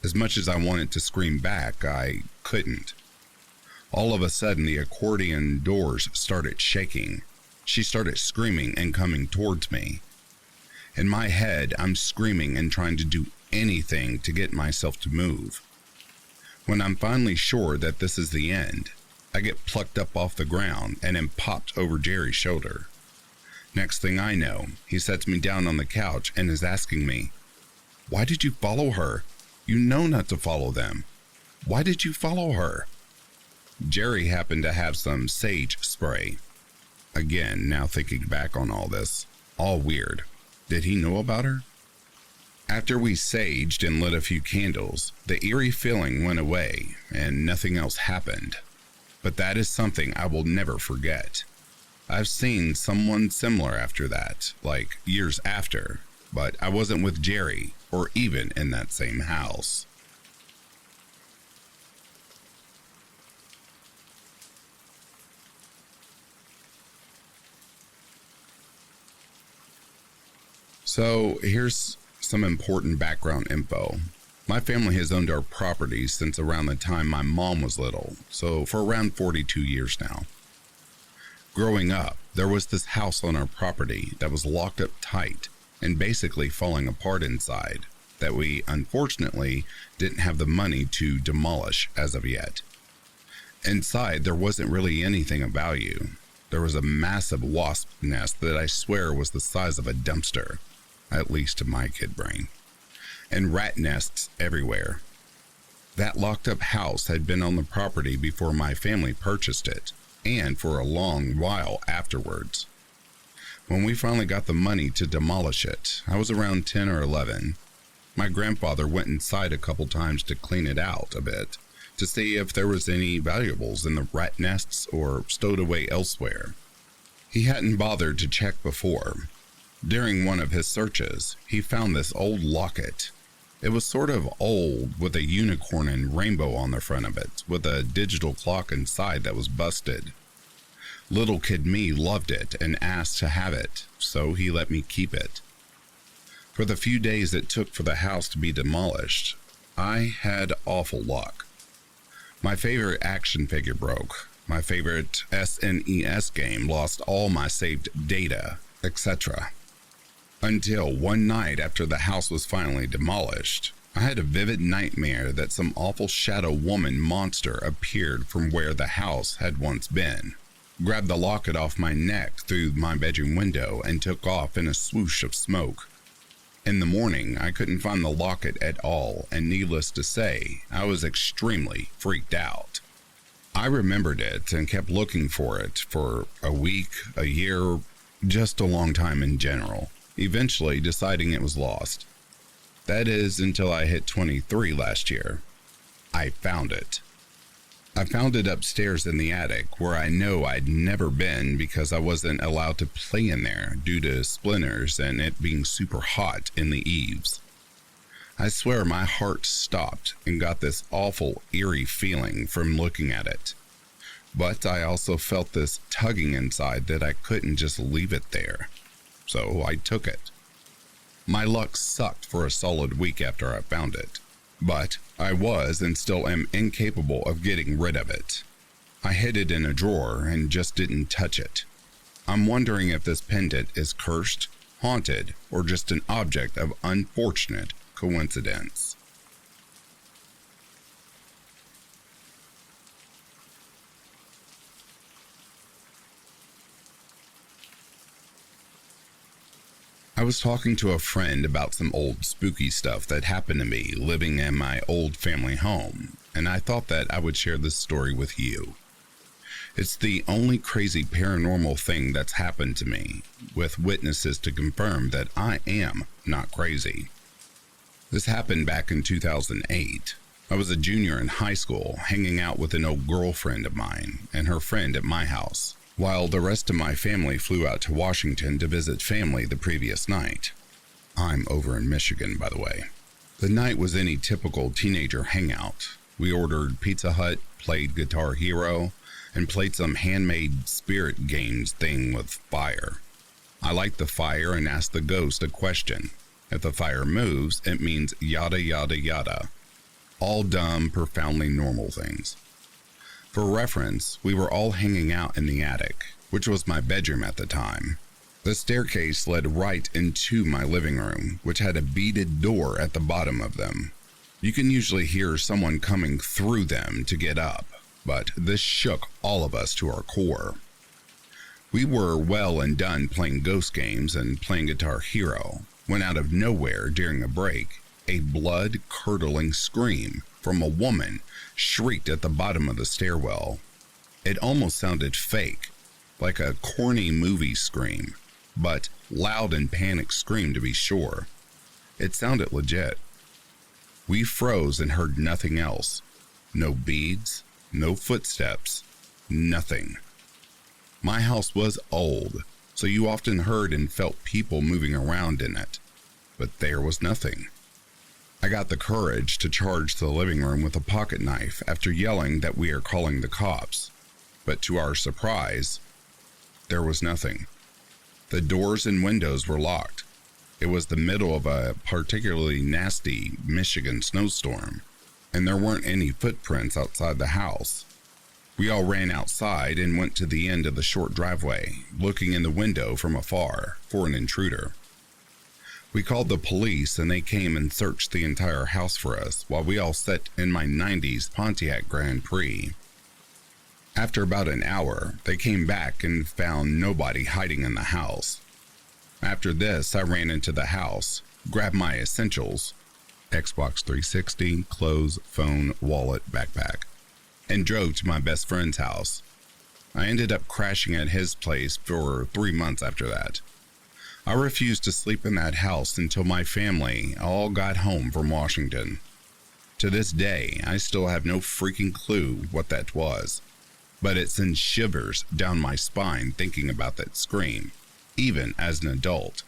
As much as I wanted to scream back, I couldn't. All of a sudden, the accordion doors started shaking. She started screaming and coming towards me. In my head, I'm screaming and trying to do anything to get myself to move. When I'm finally sure that this is the end, I get plucked up off the ground and am popped over Jerry's shoulder. Next thing I know, he sets me down on the couch and is asking me, "Why did you follow her? You know not to follow them. Why did you follow her?" Jerry happened to have some sage spray. Again, now thinking back on all this, all weird. Did he know about her? After we saged and lit a few candles, the eerie feeling went away and nothing else happened. But that is something I will never forget. I've seen someone similar after that, like years after, but I wasn't with Jerry or even in that same house. So here's some important background info. My family has owned our property since around the time my mom was little, so for around 42 years now. Growing up, there was this house on our property that was locked up tight and basically falling apart inside that we unfortunately didn't have the money to demolish as of yet. Inside, there wasn't really anything of value. There was a massive wasp nest that I swear was the size of a dumpster, at least to my kid brain, and rat nests everywhere. That locked-up house had been on the property before my family purchased it, and for a long while afterwards. When we finally got the money to demolish it, I was around 10 or 11. My grandfather went inside a couple times to clean it out a bit, to see if there was any valuables in the rat nests or stowed away elsewhere. He hadn't bothered to check before. During one of his searches, he found this old locket. It was sort of old with a unicorn and rainbow on the front of it, with a digital clock inside that was busted. Little kid me loved it and asked to have it, so he let me keep it. For the few days it took for the house to be demolished, I had awful luck. My favorite action figure broke. My favorite SNES game lost all my saved data, etc. Until one night after the house was finally demolished, I had a vivid nightmare that some awful shadow woman monster appeared from where the house had once been, grabbed the locket off my neck through my bedroom window, and took off in a swoosh of smoke. In the morning, I couldn't find the locket at all, and needless to say, I was extremely freaked out. I remembered it and kept looking for it for a week, a year, just a long time in general, eventually deciding it was lost. That is until I hit 23 last year. I found it. I found it upstairs in the attic, where I know I'd never been because I wasn't allowed to play in there due to splinters and it being super hot in the eaves. I swear my heart stopped and got this awful, eerie feeling from looking at it. But I also felt this tugging inside that I couldn't just leave it there. So I took it. My luck sucked for a solid week after I found it. But I was and still am incapable of getting rid of it. I hid it in a drawer and just didn't touch it. I'm wondering if this pendant is cursed, haunted, or just an object of unfortunate coincidence. I was talking to a friend about some old spooky stuff that happened to me living in my old family home, and I thought that I would share this story with you. It's the only crazy paranormal thing that's happened to me, with witnesses to confirm that I am not crazy. This happened back in 2008. I was a junior in high school, hanging out with an old girlfriend of mine and her friend at my house, while the rest of my family flew out to Washington to visit family the previous night. I'm over in Michigan, by the way. The night was any typical teenager hangout. We ordered Pizza Hut, played Guitar Hero, and played some handmade spirit games thing with fire. I light the fire and ask the ghost a question. If the fire moves, it means yada yada yada. All dumb, profoundly normal things. For reference, we were all hanging out in the attic, which was my bedroom at the time. The staircase led right into my living room, which had a beaded door at the bottom of them. You can usually hear someone coming through them to get up, but this shook all of us to our core. We were well and done playing ghost games and playing Guitar Hero, when out of nowhere during a break, a blood-curdling scream from a woman shrieked at the bottom of the stairwell. It almost sounded fake, like a corny movie scream, but loud and panicked scream to be sure. It sounded legit. We froze and heard nothing else. No beads, no footsteps, nothing. My house was old, so you often heard and felt people moving around in it, but there was nothing. I got the courage to charge the living room with a pocket knife after yelling that we are calling the cops, but to our surprise, there was nothing. The doors and windows were locked. It was the middle of a particularly nasty Michigan snowstorm, and there weren't any footprints outside the house. We all ran outside and went to the end of the short driveway, looking in the window from afar for an intruder. We called the police and they came and searched the entire house for us while we all sat in my 90s Pontiac Grand Prix. After about an hour, they came back and found nobody hiding in the house. After this, I ran into the house, grabbed my essentials, Xbox 360, clothes, phone, wallet, backpack, and drove to my best friend's house. I ended up crashing at his place for 3 months after that. I refused to sleep in that house until my family all got home from Washington. To this day, I still have no freaking clue what that was, but it sends shivers down my spine thinking about that scream, even as an adult.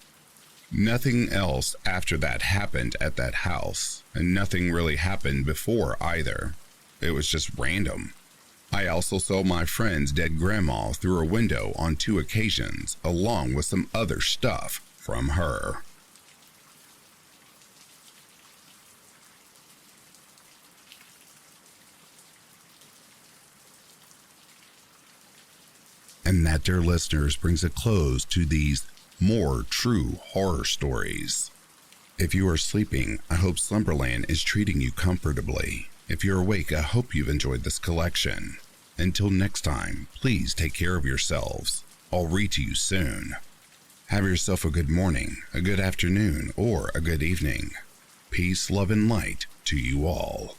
Nothing else after that happened at that house, and nothing really happened before either. It was just random. I also saw my friend's dead grandma through a window on 2 occasions, along with some other stuff from her. And that, dear listeners, brings a close to these more true horror stories. If you are sleeping, I hope Slumberland is treating you comfortably. If you're awake, I hope you've enjoyed this collection. Until next time, please take care of yourselves. I'll read to you soon. Have yourself a good morning, a good afternoon, or a good evening. Peace, love, and light to you all.